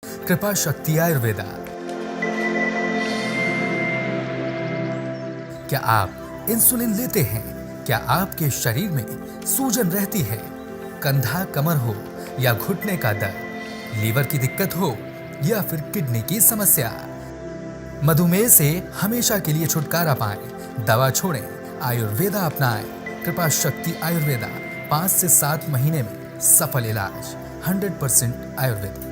कृपा शक्ति आयुर्वेदा। क्या आप इंसुलिन लेते हैं? क्या आपके शरीर में सूजन रहती है? कंधा कमर हो या घुटने का दर्द, लीवर की दिक्कत हो या फिर किडनी की समस्या, मधुमेह से हमेशा के लिए छुटकारा पाएं, दवा छोड़ें, आयुर्वेदा अपनाएं। कृपा शक्ति आयुर्वेदा, 5 से 7 महीने में सफल इलाज, 100% आयुर्वेदिक।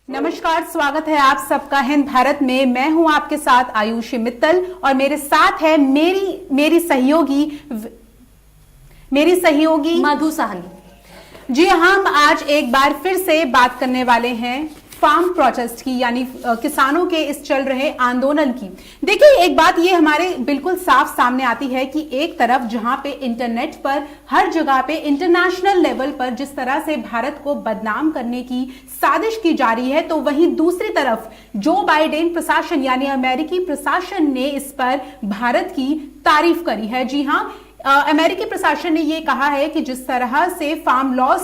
नमस्कार, स्वागत है आप सबका हिंद भारत में। मैं हूं आपके साथ आयुषी मित्तल और मेरे साथ है मेरी सहयोगी मधु साहनी। जी, हम आज एक बार फिर से बात करने वाले हैं फार्म प्रोटेस्ट की, यानी किसानों के इस चल रहे आंदोलन की। देखिए, एक बात ये हमारे बिल्कुल साफ सामने आती है कि एक तरफ जहां पे इंटरनेट पर हर जगह पे इंटरनेशनल लेवल पर जिस तरह से भारत को बदनाम करने की साजिश की जा रही है, तो वहीं दूसरी तरफ जो बाइडेन प्रशासन यानी अमेरिकी प्रशासन ने इस पर भारत की तारीफ करी है। जी हां, अमेरिकी प्रशासन ने यह कहा है कि जिस तरह से फार्म लॉज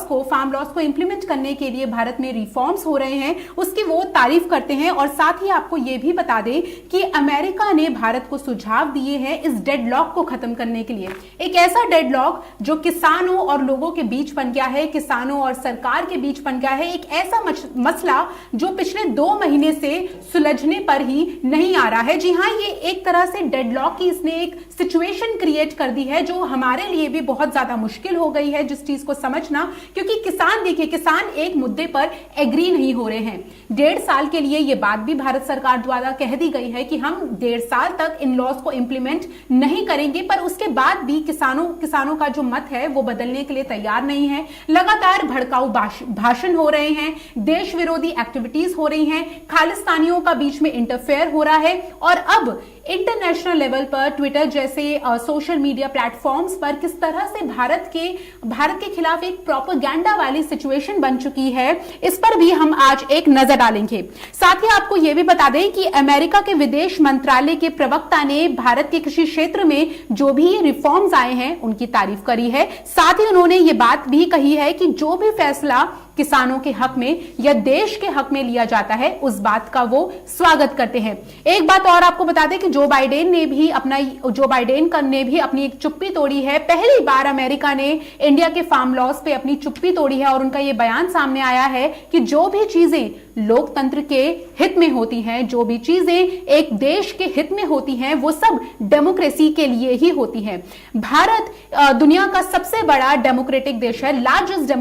को इंप्लीमेंट करने के लिए भारत में रिफॉर्म्स हो रहे हैं, उसकी वो तारीफ करते हैं। और साथ ही आपको यह भी बता दें कि अमेरिका ने भारत को सुझाव दिए हैं इस डेडलॉक को खत्म करने के लिए। एक ऐसा डेडलॉक जो किसानों और लोगों के बीच बन गया है, किसानों और सरकार के बीच बन गया है। एक ऐसा मसला जो पिछले 2 महीने से सुलझने पर ही नहीं आ रहा है। जी हां, ये एक तरह से डेडलॉक की इसने एक सिचुएशन क्रिएट कर दी है जो हमारे लिए भी बहुत ज्यादा मुश्किल हो गई है जिस चीज को समझना, क्योंकि किसान एक मुद्दे पर एग्री नहीं हो रहे हैं। 1.5 साल के लिए यह बात भी भारत सरकार द्वारा कह दी गई है कि हम 1.5 साल तक इन लॉज को इंप्लीमेंट नहीं करेंगे, पर उसके बाद भी किसानों का जो मत है वो बदलने के लिए तैयार नहीं है। लगातार भड़काऊ भाषण हो रहे हैं, देश विरोधी एक्टिविटीज हो रही हैं, खालिस्तानियों का बीच में इंटरफेयर हो रहा है। और अब इंटरनेशनल लेवल पर ट्विटर जैसे सोशल मीडिया प्लेटफॉर्म्स पर किस तरह से भारत के खिलाफ एक प्रोपेगेंडा वाली सिचुएशन बन चुकी है, इस पर भी हम आज एक नजर डालेंगे। साथ ही आपको यह भी बता दें कि अमेरिका के विदेश मंत्रालय के प्रवक्ता ने भारत के कृषि क्षेत्र में जो भी रिफॉर्म्स आए हैं उनकी तारीफ करी है। साथ ही उन्होंने ये बात भी कही है कि जो भी फैसला किसानों के हक में या देश के हक में लिया जाता है उस बात का वो स्वागत करते हैं। एक बात और आपको बता दें कि जो बाइडेन ने भी अपनी एक चुप्पी तोड़ी है। पहली बार अमेरिका ने इंडिया के फार्म लॉज पे अपनी चुप्पी तोड़ी है और उनका यह बयान सामने आया है कि जो भी चीजें लोकतंत्र के हित में होती हैं, जो भी चीजें एक देश के हित में होती हैं, वो सब डेमोक्रेसी के लिए ही होती हैं। भारत दुनिया का सबसे बड़ा डेमोक्रेटिक देश है, लार्जेस्ट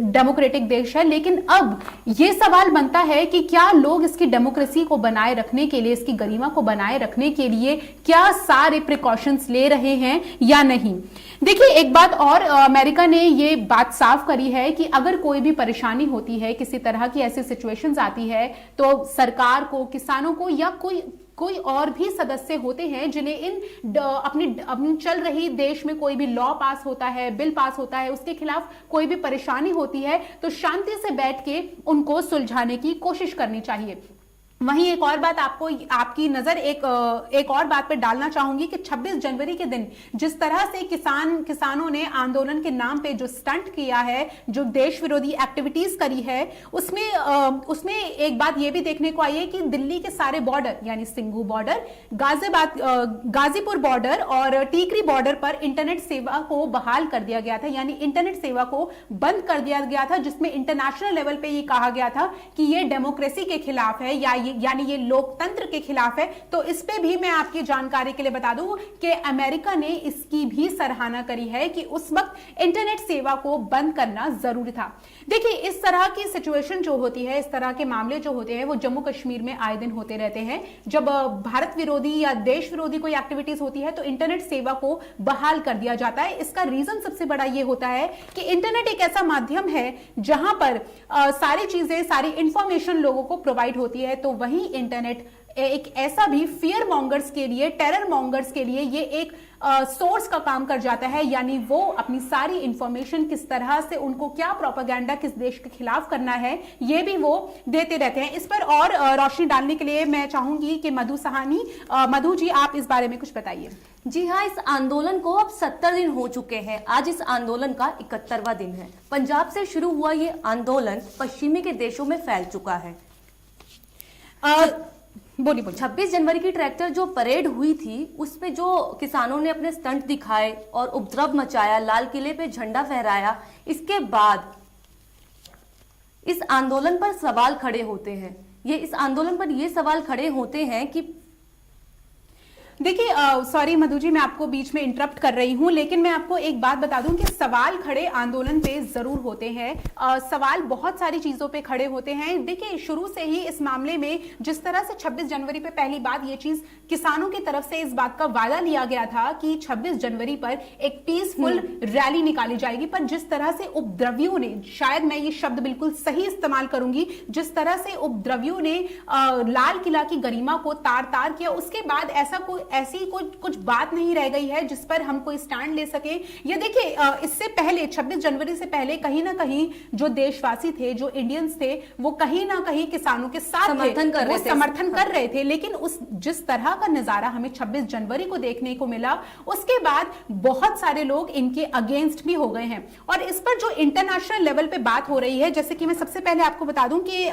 डेमोक्रेटिक देश है, लेकिन अब यह सवाल बनता है कि क्या लोग इसकी डेमोक्रेसी को बनाए रखने के लिए, इसकी गरिमा को बनाए रखने के लिए क्या सारे प्रिकॉशंस ले रहे हैं या नहीं। देखिए, एक बात और, अमेरिका ने ये बात साफ करी है कि अगर कोई भी परेशानी होती है, किसी तरह की ऐसी सिचुएशंस आती है, तो सरकार को, किसानों को या कोई और भी सदस्य होते हैं जिन्हें अपनी चल रही देश में कोई भी लॉ पास होता है, बिल पास होता है, उसके खिलाफ कोई भी परेशानी होती है, तो शांति से बैठ के उनको सुलझाने की कोशिश करनी चाहिए। वहीं एक और बात आपकी नजर एक और बात पर डालना चाहूंगी कि 26 जनवरी के दिन जिस तरह से किसानों ने आंदोलन के नाम पे जो स्टंट किया है, जो देश विरोधी एक्टिविटीज करी है, उसमें एक बात यह भी देखने को आई है कि दिल्ली के सारे बॉर्डर यानी सिंघू बॉर्डर, गाजीपुर बॉर्डर और टीकरी बॉर्डर पर इंटरनेट सेवा को बहाल कर दिया गया था, यानी इंटरनेट सेवा को बंद कर दिया गया था, जिसमें इंटरनेशनल लेवल पे ये कहा गया था कि ये डेमोक्रेसी के खिलाफ है यानी ये लोकतंत्र के खिलाफ है। तो इस पे भी मैं आपकी जानकारी के लिए बता दूं कि अमेरिका ने इसकी भी सराहना करी है कि उस वक्त इंटरनेट सेवा को बंद करना जरूरी था। देखिए, इस तरह की सिचुएशन जो होती है, इस तरह के मामले जो होते हैं, वो जम्मू कश्मीर में आए दिन होते रहते हैं। जब भारत विरोधी या देश विरोधी कोई एक्टिविटीज होती है तो इंटरनेट सेवा को बहाल कर दिया जाता है। इसका रीजन सबसे बड़ा ये होता है कि इंटरनेट एक ऐसा माध्यम है जहां पर सारी चीजें, सारी इंफॉर्मेशन लोगों को प्रोवाइड होती है। तो वहीं इंटरनेट एक ऐसा भी फियर मॉन्गर्स के लिए, टेरर मॉन्गर्स के लिए ये एक सोर्स का काम कर जाता है, यानी वो अपनी सारी इंफॉर्मेशन किस तरह से उनको क्या प्रोपेगेंडा किस देश के खिलाफ करना है ये भी वो देते रहते हैं। इस पर और रोशनी डालने के लिए मैं चाहूंगी कि मधु सहानी, मधु जी आप इस बारे में कुछ बताइए। जी हाँ, इस आंदोलन को अब 70 दिन हो चुके हैं। आज इस आंदोलन का 71वां दिन है। पंजाब से शुरू हुआ ये आंदोलन पश्चिमी के देशों में फैल चुका है। बोलिए। 26 जनवरी की ट्रैक्टर जो परेड हुई थी उसमें जो किसानों ने अपने स्टंट दिखाए और उपद्रव मचाया, लाल किले पे झंडा फहराया, इसके बाद इस आंदोलन पर सवाल खड़े होते हैं। इस आंदोलन पर ये सवाल खड़े होते हैं कि देखिए, सॉरी मधु जी, मैं आपको बीच में इंटरप्ट कर रही हूं, लेकिन मैं आपको एक बात बता दूं कि सवाल खड़े आंदोलन पे जरूर होते हैं। सवाल बहुत सारी चीजों पे खड़े होते हैं। देखिए, शुरू से ही इस मामले में जिस तरह से 26 जनवरी पे पहली बात ये चीज किसानों की तरफ से इस बात का वादा लिया गया था कि 26 जनवरी पर एक पीसफुल रैली निकाली जाएगी, पर जिस तरह से उपद्रवियों ने, शायद मैं ये शब्द बिल्कुल सही इस्तेमाल करूंगी, जिस तरह से उपद्रवियों ने लाल किला की गरिमा को तार तार किया, उसके बाद ऐसी कुछ बात नहीं रह गई है जिस पर हम कोई स्टैंड ले सके। ये देखिए, इससे पहले 26 जनवरी से पहले कहीं ना कहीं जो देशवासी थे, जो इंडियंस थे, वो कहीं ना कहीं किसानों के साथ समर्थन कर रहे थे। लेकिन जिस तरह का नजारा हमें 26 जनवरी को देखने को मिला, उसके बाद बहुत सारे लोग इनके अगेंस्ट भी हो गए हैं। और इस पर जो इंटरनेशनल लेवल पे बात हो रही है, जैसे कि मैं सबसे पहले आपको बता दूं कि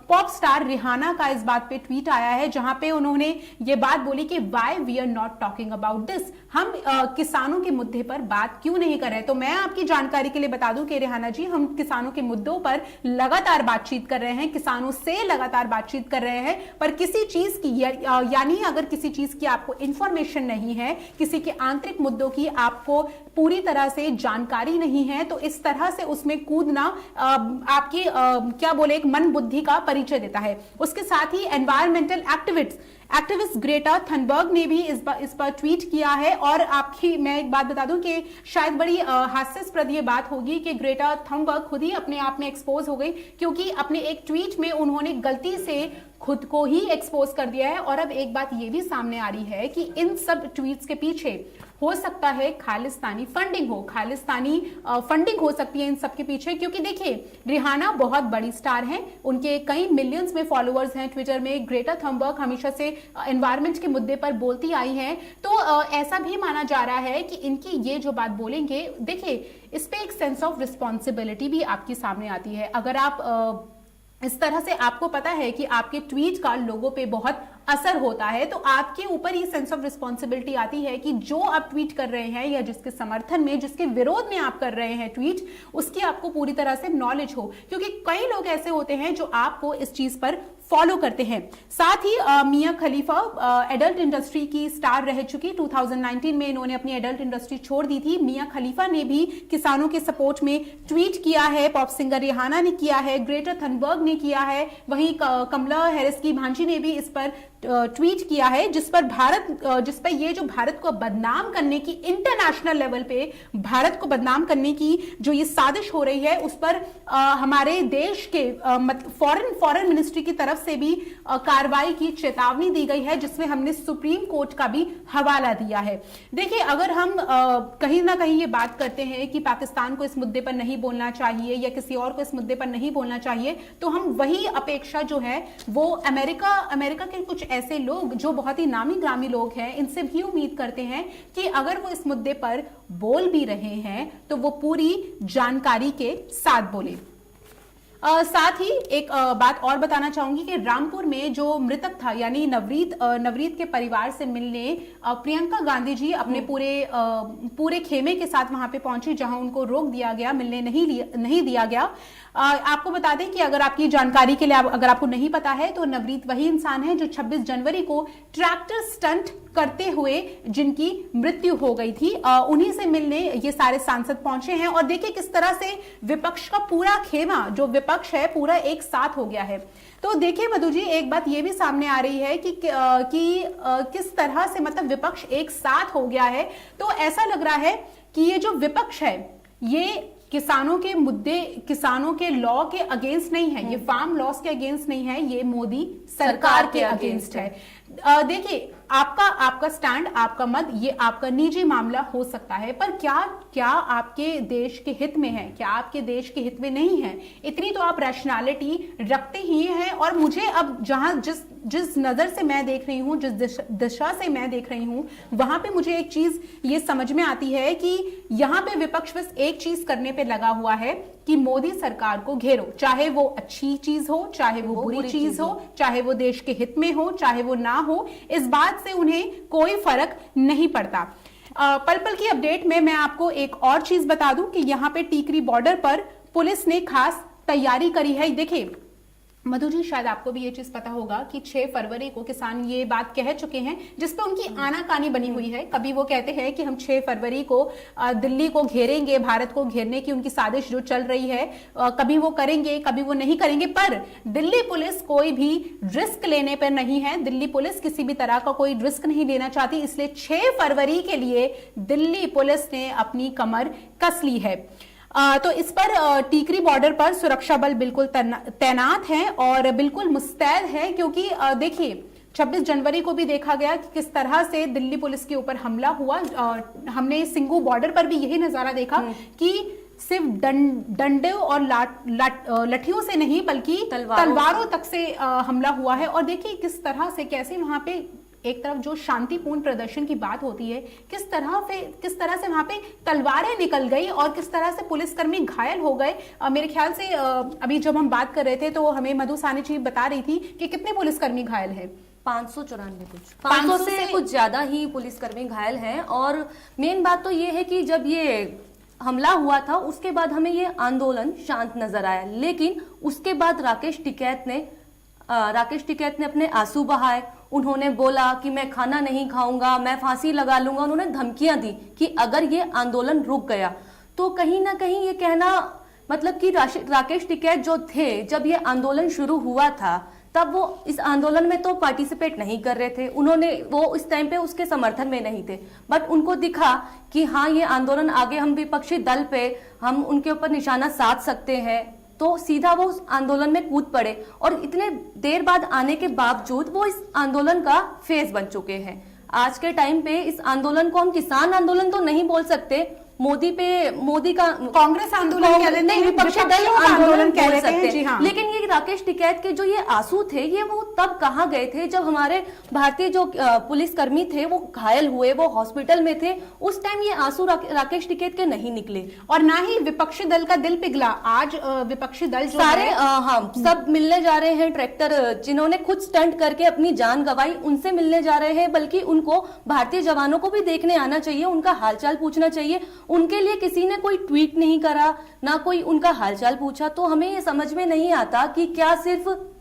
पॉप स्टार रिहाना का इस बात पे ट्वीट आया है, जहां पे उन्होंने ये बात बोली कि why we are not talking about this, हम किसानों के मुद्दे पर बात क्यों नहीं कर रहे। तो मैं आपकी जानकारी के लिए बता दूं कि रिहाना जी, हम किसानों के मुद्दों पर लगातार बातचीत कर रहे हैं, किसानों से लगातार बातचीत कर रहे हैं, पर किसी चीज की यानी अगर किसी चीज की आपको इंफॉर्मेशन नहीं है, किसी के आंतरिक मुद्दों की आपको पूरी तरह से जानकारी नहीं है, तो इस तरह से उसमें कूदना आपकी क्या बोले, एक मन बुद्धि का परिचय देता है। उसके साथ ही एनवायरमेंटल एक्टिविस्ट ग्रेटा थनबर्ग ने भी इस पर ट्वीट किया है। और मैं एक बात बता दूं कि शायद बड़ी हास्यास्पद ये बात होगी कि ग्रेटा थनबर्ग खुद ही अपने आप में एक्सपोज हो गई, क्योंकि अपने एक ट्वीट में उन्होंने गलती से खुद को ही एक्सपोज कर दिया है। और अब एक बात ये भी सामने आ रही है कि इन सब ट्वीट्स के पीछे हो सकता है खालिस्तानी फंडिंग हो सकती है इन सब के पीछे, क्योंकि देखिए, रिहाना बहुत बड़ी स्टार हैं, उनके कई मिलियंस में फॉलोअर्स हैं ट्विटर में। ग्रेटा थनबर्ग हमेशा से एनवायरमेंट के मुद्दे पर बोलती आई हैं, तो ऐसा भी माना जा रहा है कि इनकी ये जो बात बोलेंगे, देखिए, इस पे एक सेंस ऑफ रिस्पॉन्सिबिलिटी भी आपके सामने आती है। अगर आप इस तरह से आपको पता है कि आपके ट्वीट का लोगों पे बहुत असर होता है, तो आपके ऊपर ही सेंस ऑफ रिस्पॉन्सिबिलिटी आती है कि जो आप ट्वीट कर रहे हैं या जिसके समर्थन में, जिसके विरोध में आप कर रहे हैं ट्वीट, उसकी आपको पूरी तरह से नॉलेज हो, क्योंकि कई लोग ऐसे होते हैं जो आपको इस चीज पर फॉलो करते हैं। साथ ही मिया खलीफा एडल्ट इंडस्ट्री की स्टार रह चुकी, 2019 में इन्होंने अपनी एडल्ट इंडस्ट्री छोड़ दी थी। मिया खलीफा ने भी किसानों के सपोर्ट में ट्वीट किया है, पॉप सिंगर रिहाना ने किया है, ग्रेटा थनबर्ग ने किया है, वहीं कमला हैरिस की भांजी ने भी इस पर ट्वीट किया है, जिस पर ये जो भारत को बदनाम करने की, इंटरनेशनल लेवल पे भारत को बदनाम करने की जो ये साजिश हो रही है, उस पर हमारे देश के फॉरेन मिनिस्ट्री की तरफ से भी कार्रवाई की चेतावनी दी गई है, जिसमें हमने सुप्रीम कोर्ट का भी हवाला दिया है। देखिए, अगर हम कहीं ना कहीं ये बात करते हैं कि पाकिस्तान को इस मुद्दे पर नहीं बोलना चाहिए या किसी और को इस मुद्दे पर नहीं बोलना चाहिए, तो हम वही अपेक्षा जो है वो अमेरिका के कुछ ऐसे लोग जो बहुत ही नामी ग्रामी लोग हैं, इनसे भी उम्मीद करते हैं कि अगर वो इस मुद्दे पर बोल भी रहे हैं तो वो पूरी जानकारी के साथ बोले। साथ ही एक बात और बताना चाहूंगी कि रामपुर में जो मृतक था, यानी नवरीत के परिवार से मिलने प्रियंका गांधी जी अपने पूरे खेमे के साथ वहां पे पहुंची, जहां उनको रोक दिया गया, मिलने नहीं दिया गया। आपको बता दें कि अगर आपकी जानकारी के लिए, अगर आपको नहीं पता है, तो नवरीत वही इंसान है जो 26 जनवरी को ट्रैक्टर स्टंट करते हुए जिनकी मृत्यु हो गई थी, उन्हीं से मिलने ये सारे सांसद पहुंचे हैं। और देखिए किस तरह से विपक्ष का पूरा खेमा, जो विपक्ष है, पूरा एक साथ हो गया है। तो देखिए मधु जी, एक बात ये भी सामने आ रही है कि किस तरह से मतलब विपक्ष एक साथ हो गया है। तो ऐसा लग रहा है कि ये जो विपक्ष है, ये किसानों के मुद्दे, किसानों के लॉ के अगेंस्ट नहीं है, ये फार्म लॉस के अगेंस्ट नहीं है, ये मोदी सरकार के अगेंस्ट है। देखिए, आपका स्टैंड, आपका मत, ये आपका निजी मामला हो सकता है, पर क्या आपके देश के हित में है, क्या आपके देश के हित में नहीं है? इतनी तो आप रैशनैलिटी रखते ही हैं। और मुझे अब जिस नजर से मैं देख रही हूं, जिस दिशा से मैं देख रही हूं, वहां पे मुझे एक चीज ये समझ में आती है कि यहां पे विपक्ष बस एक चीज करने पे लगा हुआ है कि मोदी सरकार को घेरो, चाहे वो अच्छी चीज हो, चाहे वो बुरी चीज हो, चाहे वो देश के हित में हो, चाहे वो ना हो, इस बात से उन्हें कोई फर्क नहीं पड़ता। पल पल की अपडेट में मैं आपको एक और चीज बता दूं कि यहाँ पे टीकरी बॉर्डर पर पुलिस ने खास तैयारी करी है। देखिए मधु जी, शायद आपको भी ये चीज पता होगा कि 6 फरवरी को किसान ये बात कह चुके हैं, जिसपे उनकी आनाकानी बनी हुई है। कभी वो कहते हैं कि हम 6 फरवरी को दिल्ली को घेरेंगे, भारत को घेरने की उनकी साजिश जो चल रही है, कभी वो करेंगे, कभी वो नहीं करेंगे। पर दिल्ली पुलिस कोई भी रिस्क लेने पर नहीं है, दिल्ली पुलिस किसी भी तरह का कोई रिस्क नहीं लेना चाहती, इसलिए 6 फरवरी के लिए दिल्ली पुलिस ने अपनी कमर कस ली है। तो इस पर टीकरी बॉर्डर पर सुरक्षा बल बिल्कुल तैनात हैं और बिल्कुल मुस्तैद है, क्योंकि देखिए 26 जनवरी को भी देखा गया कि किस तरह से दिल्ली पुलिस के ऊपर हमला हुआ। हमने सिंघू बॉर्डर पर भी यही नजारा देखा कि सिर्फ डंडे और लठियों से नहीं बल्कि तलवारों तक से हमला हुआ है। और देखिए किस तरह से, कैसे वहां पे एक तरफ जो शांतिपूर्ण प्रदर्शन की बात होती है, किस तरह से वहां पे तलवारें निकल गई और किस तरह से पुलिसकर्मी घायल हो गए। मेरे ख्याल से अभी जब हम बात कर रहे थे तो हमें मधु सानी जी बता रही थी कि कितने पुलिसकर्मी घायल हैं। 594 से कुछ ज्यादा ही पुलिसकर्मी घायल हैं। और मेन बात तो ये है कि जब ये हमला हुआ था उसके बाद हमें ये आंदोलन शांत नजर आया, लेकिन उसके बाद राकेश टिकैत ने अपने आंसू बहाए। उन्होंने बोला कि मैं खाना नहीं खाऊंगा, मैं फांसी लगा लूंगा। उन्होंने धमकियां दी कि अगर ये आंदोलन रुक गया तो कहीं ना कहीं ये कहना, मतलब कि राकेश टिकैत जो थे, जब ये आंदोलन शुरू हुआ था तब वो इस आंदोलन में तो पार्टिसिपेट नहीं कर रहे थे, वो इस टाइम पे उसके समर्थन में नहीं थे। बट उनको दिखा कि हाँ ये आंदोलन आगे हम विपक्षी दल पे हम उनके ऊपर निशाना साध सकते हैं, तो सीधा वो उस आंदोलन में कूद पड़े। और इतने देर बाद आने के बावजूद वो इस आंदोलन का फेस बन चुके हैं। आज के टाइम पे इस आंदोलन को हम किसान आंदोलन तो नहीं बोल सकते, मोदी का कांग्रेस आंदोलन कह लेते हैं, विपक्षी दल आंदोलन कह सकते हैं। जी हाँ। लेकिन ये राकेश टिकैत के जो ये आंसू थे, ये वो तब कहाँ गए थे जब हमारे भारतीय जो पुलिसकर्मी थे वो घायल हुए, वो हॉस्पिटल में थे। उस टाइम ये आंसू राकेश टिकैत के नहीं निकले और ना ही विपक्षी दल का दिल पिघला। आज विपक्षी दल जो सारे सब मिलने जा रहे हैं। ट्रैक्टर जिन्होंने खुद स्टंट करके अपनी जान गंवाई, उनसे मिलने जा रहे हैं। बल्कि उनको भारतीय जवानों को भी देखने आना चाहिए, उनका हालचाल पूछना चाहिए। उनके लिए किसी ने कोई ट्वीट नहीं करा, ना कोई उनका हालचाल पूछा। तो हमें ये समझ में नहीं आता कि क्या सिर्फ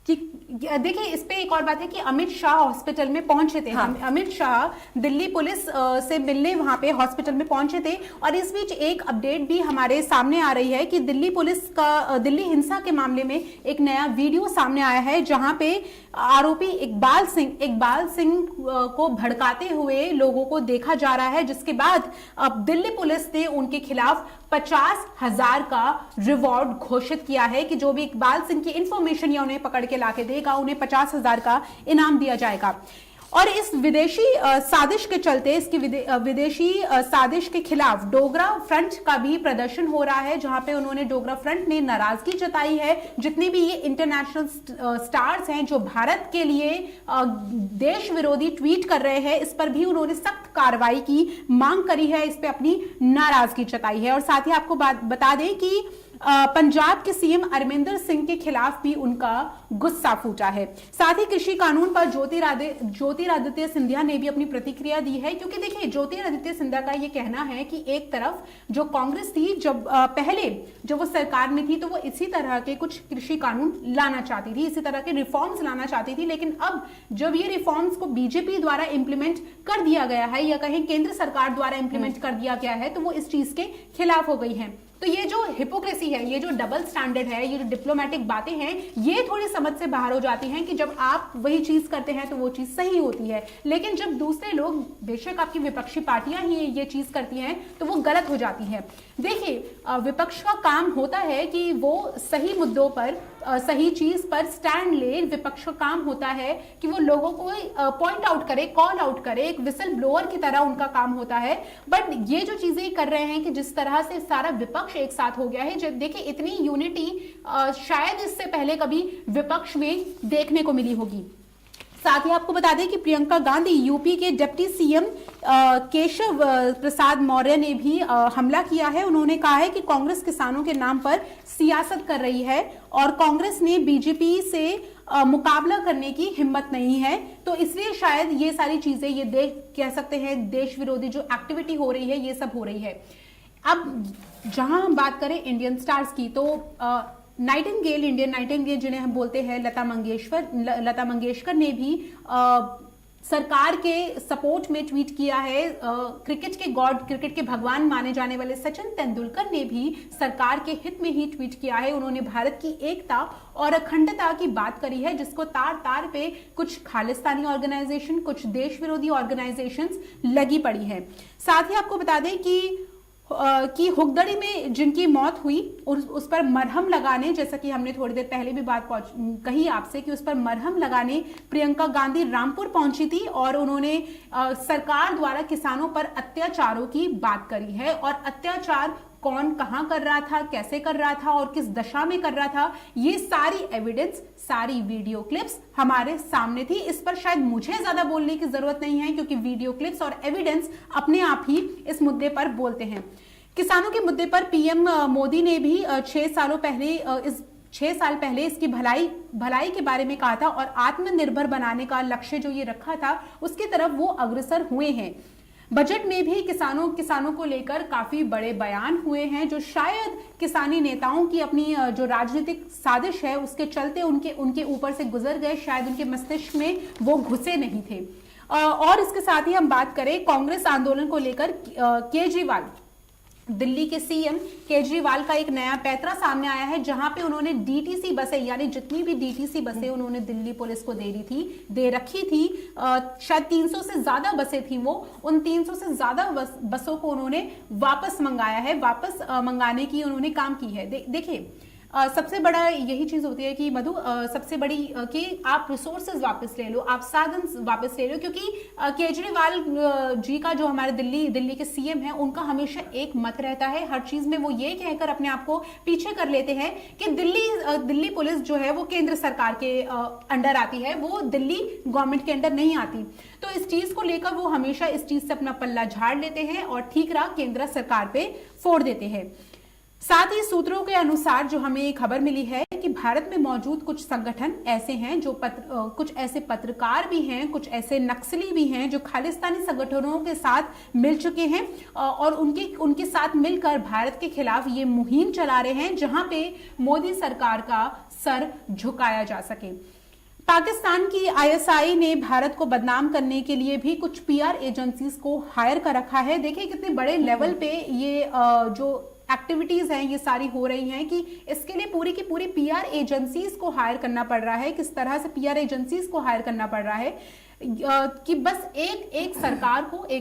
देखिए इस पे एक और बात है कि अमित शाह हॉस्पिटल में पहुंचे थे। हाँ। अमित शाह दिल्ली पुलिस से मिलने वहां पे हॉस्पिटल में पहुंचे थे। और इस बीच एक अपडेट भी हमारे सामने आ रही है कि दिल्ली पुलिस का दिल्ली हिंसा के मामले में एक नया वीडियो सामने आया है, जहां पे आरोपी इकबाल सिंह को भड़काते हुए लोगों को देखा जा रहा है, जिसके बाद अब दिल्ली पुलिस ने उनके खिलाफ 50,000 का रिवॉर्ड घोषित किया है कि जो भी इकबाल सिंह की इंफॉर्मेशन या उन्हें पकड़ के लाके देगा, उन्हें 50,000 का इनाम दिया जाएगा। और इस विदेशी साजिश के चलते, इसकी विदेशी साजिश के खिलाफ डोगरा फ्रंट का भी प्रदर्शन हो रहा है, जहां पे उन्होंने डोगरा फ्रंट ने नाराजगी जताई है। जितने भी ये इंटरनेशनल स्टार्स हैं जो भारत के लिए देश विरोधी ट्वीट कर रहे हैं, इस पर भी उन्होंने सख्त कार्रवाई की मांग करी है, इस पे अपनी नाराजगी जताई है। और साथ ही आपको बता दें कि पंजाब के सीएम अमरिंदर सिंह के खिलाफ भी उनका गुस्सा फूटा है। साथ ही कृषि कानून पर ज्योतिरादित्य सिंधिया ने भी अपनी प्रतिक्रिया दी है, क्योंकि देखिए ज्योतिरादित्य सिंधिया का ये कहना है कि एक तरफ जो कांग्रेस थी, जब पहले जब वो सरकार में थी तो वो इसी तरह के कुछ कृषि कानून लाना चाहती थी, इसी तरह के रिफॉर्म्स लाना चाहती थी। लेकिन अब जब ये रिफॉर्म्स को बीजेपी द्वारा इंप्लीमेंट कर दिया गया है, या कहीं केंद्र सरकार द्वारा इंप्लीमेंट कर दिया गया है, तो वो इस चीज के खिलाफ हो गई है। तो ये जो हिपोक्रेसी है, ये जो डबल स्टैंडर्ड है, ये जो डिप्लोमेटिक बातें हैं, ये थोड़ी समझ से बाहर हो जाती हैं कि जब आप वही चीज करते हैं तो वो चीज सही होती है, लेकिन जब दूसरे लोग, बेशक आपकी विपक्षी पार्टियां ही ये चीज करती हैं, तो वो गलत हो जाती है। देखिए, विपक्ष का काम होता है कि वो सही मुद्दों पर, सही चीज पर स्टैंड ले। विपक्ष का काम होता है कि वो लोगों को पॉइंट आउट करे, कॉल आउट करे, एक विसल ब्लोअर की तरह उनका काम होता है। बट ये जो चीजें कर रहे हैं कि जिस तरह से सारा विपक्ष एक साथ हो गया है, जब देखिए इतनी यूनिटी शायद इससे पहले कभी विपक्ष में देखने को मिली होगी। साथ ही आपको बता दें कि प्रियंका गांधी, यूपी के डिप्टी सीएम केशव प्रसाद मौर्य ने भी हमला किया है। उन्होंने कहा है कि कांग्रेस किसानों के नाम पर सियासत कर रही है और कांग्रेस ने बीजेपी से मुकाबला करने की हिम्मत नहीं है, तो इसलिए शायद ये सारी चीजें, ये कह सकते हैं देश विरोधी जो एक्टिविटी हो रही है, ये सब हो रही है। अब जहां हम बात करें इंडियन स्टार्स की, तो नाइटिंगेल, इंडियन नाइटिंगेल जिन्हें हम बोलते हैं, लता मंगेशकर ने भी सरकार के सपोर्ट में ट्वीट किया है। क्रिकेट के गॉड, क्रिकेट के भगवान माने जाने वाले सचिन तेंदुलकर ने भी सरकार के हित में ही ट्वीट किया है। उन्होंने भारत की एकता और अखंडता की बात करी है, जिसको तार तार पे कुछ खालिस्तानी ऑर्गेनाइजेशन, कुछ देश विरोधी ऑर्गेनाइजेशंस लगी पड़ी है। साथ ही आपको बता दें कि हुगदड़ी में जिनकी मौत हुई उस पर मरहम लगाने, जैसा कि हमने थोड़ी देर पहले भी बात कही आपसे कि उस पर मरहम लगाने प्रियंका गांधी रामपुर पहुंची थी और उन्होंने सरकार द्वारा किसानों पर अत्याचारों की बात करी है। और अत्याचार कौन कहां कर रहा था, कैसे कर रहा था और किस दशा में कर रहा था, ये सारी एविडेंस, सारी वीडियो क्लिप्स हमारे सामने थी। इस पर शायद मुझे ज्यादा बोलने की जरूरत नहीं है, क्योंकि वीडियो क्लिप्स और एविडेंस अपने आप ही इस मुद्दे पर बोलते हैं। किसानों के मुद्दे पर पीएम मोदी ने भी 6 साल पहले इसकी भलाई के बारे में कहा था और आत्मनिर्भर बनाने का लक्ष्य जो ये रखा था, उसकी तरफ वो अग्रसर हुए हैं। बजट में भी किसानों को लेकर काफी बड़े बयान हुए हैं, जो शायद किसानी नेताओं की अपनी जो राजनीतिक साजिश है उसके चलते उनके ऊपर से गुजर गए, शायद उनके मस्तिष्क में वो घुसे नहीं थे। और इसके साथ ही हम बात करें कांग्रेस आंदोलन को लेकर, केजरीवाल, दिल्ली के सीएम केजरीवाल का एक नया पैतरा सामने आया है, जहां पे उन्होंने डीटीसी बसें, यानी जितनी भी डीटीसी बसें उन्होंने दिल्ली पुलिस को दे रखी थी, शायद 300 से ज्यादा बसें थी वो, उन 300 से ज्यादा बसों को उन्होंने वापस मंगाया है, वापस मंगाने की उन्होंने काम की है। देखिए, सबसे बड़ा यही चीज होती है कि मधु, सबसे बड़ी कि आप रिसोर्सेज वापस ले लो, आप साधन वापस ले लो, क्योंकि केजरीवाल जी का जो हमारे दिल्ली के सीएम है, उनका हमेशा एक मत रहता है, हर चीज में वो ये कहकर अपने आप को पीछे कर लेते हैं कि दिल्ली पुलिस जो है वो केंद्र सरकार के अंडर आती है, वो दिल्ली गवर्नमेंट के अंडर नहीं आती। तो इस चीज को लेकर वो हमेशा इस चीज से अपना पल्ला झाड़ लेते हैं और ठीकरा केंद्र सरकार पे फोड़ देते हैं। साथ ही सूत्रों के अनुसार जो हमें खबर मिली है कि भारत में मौजूद कुछ संगठन ऐसे हैं जो कुछ ऐसे पत्रकार भी हैं, कुछ ऐसे नक्सली भी हैं जो खालिस्तानी संगठनों के साथ मिल चुके हैं और उनके साथ मिलकर भारत के खिलाफ ये मुहिम चला रहे हैं, जहां पे मोदी सरकार का सर झुकाया जा सके। पाकिस्तान की आईएसआई ने भारत को बदनाम करने के लिए भी कुछ पीआर एजेंसीज को हायर कर रखा है। देखिए कितने बड़े लेवल पे ये जो एक्टिविटीज हैं ये सारी हो रही हैं कि इसके लिए पूरी की पूरी पीआर एजेंसीज को हायर करना पड़ रहा है। किस तरह से पीआर एजेंसीज को हायर करना पड़ रहा है कि बस एक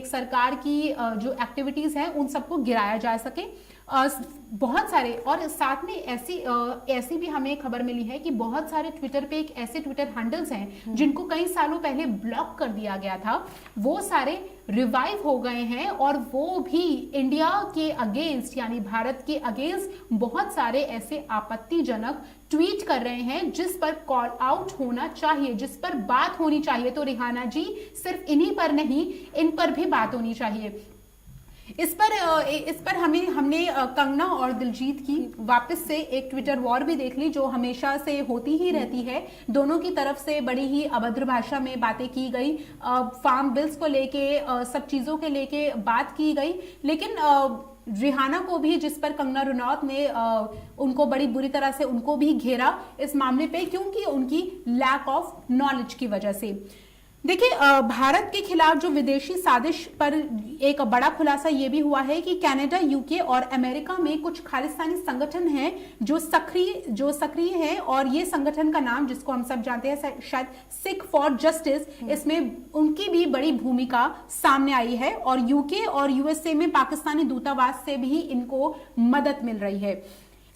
सरकार की जो एक्टिविटीज हैं उन सबको गिराया जा सके। बहुत सारे, और साथ में ऐसी भी हमें खबर मिली है कि बहुत सारे ट्विटर पे एक ऐसे ट्विटर हैंडल्स हैं जिनको कई सालों पहले ब्लॉक कर दिया गया था, वो सारे रिवाइव हो गए हैं और वो भी इंडिया के अगेंस्ट, यानी भारत के अगेंस्ट बहुत सारे ऐसे आपत्तिजनक ट्वीट कर रहे हैं जिस पर कॉल आउट होना चाहिए, जिस पर बात होनी चाहिए। तो रिहाना जी, सिर्फ इन्हीं पर नहीं, इन पर भी बात होनी चाहिए। इस पर हमने कंगना और दिलजीत की वापस से एक ट्विटर वॉर भी देख ली, जो हमेशा से होती ही रहती है। दोनों की तरफ से बड़ी ही अभद्र भाषा में बातें की गई, फार्म बिल्स को लेके, सब चीजों के लेके बात की गई, लेकिन रिहाना को भी, जिस पर कंगना रनौत ने उनको बड़ी बुरी तरह से उनको भी घेरा इस मामले पे, क्योंकि उनकी लैक ऑफ नॉलेज की वजह से। देखिए, भारत के खिलाफ जो विदेशी साजिश पर एक बड़ा खुलासा ये भी हुआ है कि कनाडा, यूके और अमेरिका में कुछ खालिस्तानी संगठन हैं जो सक्रिय है, और ये संगठन का नाम, जिसको हम सब जानते हैं शायद सिख फॉर जस्टिस, इसमें उनकी भी बड़ी भूमिका सामने आई है। और यूके और यूएसए में पाकिस्तानी दूतावास से भी इनको मदद मिल रही है।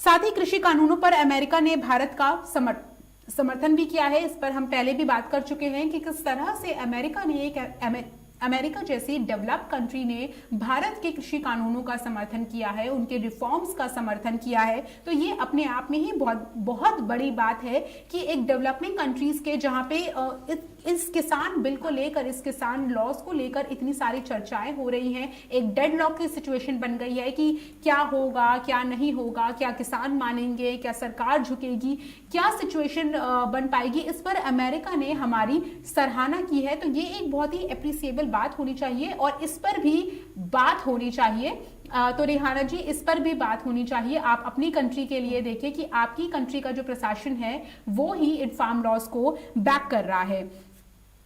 साथ ही कृषि कानूनों पर अमेरिका ने भारत का समर्थन भी किया है। इस पर हम पहले भी बात कर चुके हैं कि किस तरह से अमेरिका जैसी डेवलप्ड कंट्री ने भारत के कृषि कानूनों का समर्थन किया है, उनके रिफॉर्म्स का समर्थन किया है। तो ये अपने आप में ही बहुत बड़ी बात है कि एक डेवलपिंग कंट्रीज के, जहां पे इस किसान बिल को लेकर, इस किसान लॉस को लेकर इतनी सारी चर्चाएं हो रही हैं, एक डेडलॉक की सिचुएशन बन गई है कि क्या होगा, क्या नहीं होगा, क्या किसान मानेंगे, क्या सरकार झुकेगी, क्या सिचुएशन बन पाएगी। इस पर अमेरिका ने हमारी सराहना की है। तो ये एक बहुत ही एप्रिसिएबल बात होनी चाहिए और इस पर भी बात होनी चाहिए। तो रिहाना जी, इस पर भी बात होनी चाहिए। आप अपनी कंट्री के लिए देखें कि आपकी कंट्री का जो प्रशासन है वो ही इन फार्म लॉस को बैक कर रहा है।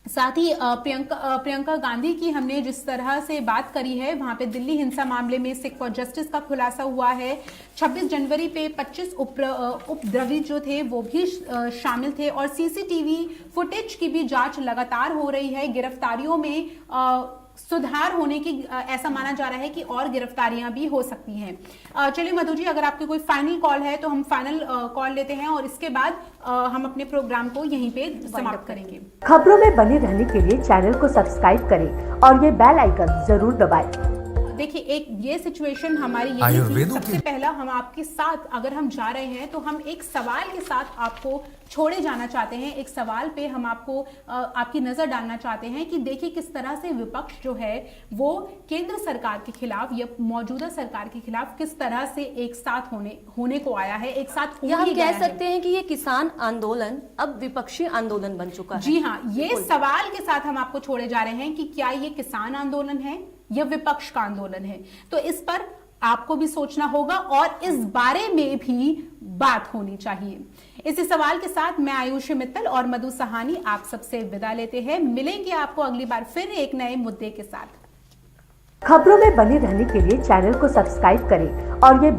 साथ ही प्रियंका गांधी की हमने जिस तरह से बात करी है, वहां पे दिल्ली हिंसा मामले में सिख फॉर जस्टिस का खुलासा हुआ है। 26 जनवरी पे 25 उपद्रवी जो थे वो भी शामिल थे, और सीसीटीवी फुटेज की भी जांच लगातार हो रही है। गिरफ्तारियों में सुधार होने की ऐसा माना जा रहा है कि और गिरफ्तारियां भी हो सकती हैं। चलिए मधु जी, अगर आपकी कोई फाइनल कॉल है तो हम फाइनल कॉल लेते हैं और इसके बाद हम अपने प्रोग्राम को यहीं पे समाप्त करेंगे। खबरों में बने रहने के लिए चैनल को सब्सक्राइब करें और ये बेल आइकन जरूर दबाएं। देखिए, एक ये सिचुएशन हमारी ये थी। सबसे पहला हम आपके साथ अगर हम जा रहे हैं तो हम एक सवाल के साथ आपको छोड़े जाना चाहते हैं। एक सवाल पे हम आपको आपकी नजर डालना चाहते हैं कि देखिए किस तरह से विपक्ष जो है वो केंद्र सरकार के खिलाफ या मौजूदा सरकार के खिलाफ किस तरह से एक साथ होने को आया है, एक साथ हो हम कह सकते हैं कि ये किसान आंदोलन अब विपक्षी आंदोलन बन चुका है। जी हाँ, ये सवाल के साथ हम आपको छोड़े जा रहे हैं कि क्या ये किसान आंदोलन है या विपक्ष का आंदोलन है। तो इस पर आपको भी सोचना होगा और इस बारे में भी बात होनी चाहिए। इसी सवाल के साथ मैं आयुषी मित्तल और मधु सहानी आप सबसे विदा लेते हैं। मिलेंगे आपको अगली बार फिर एक नए मुद्दे के साथ। खबरों में बने रहने के लिए चैनल को सब्सक्राइब करें और ये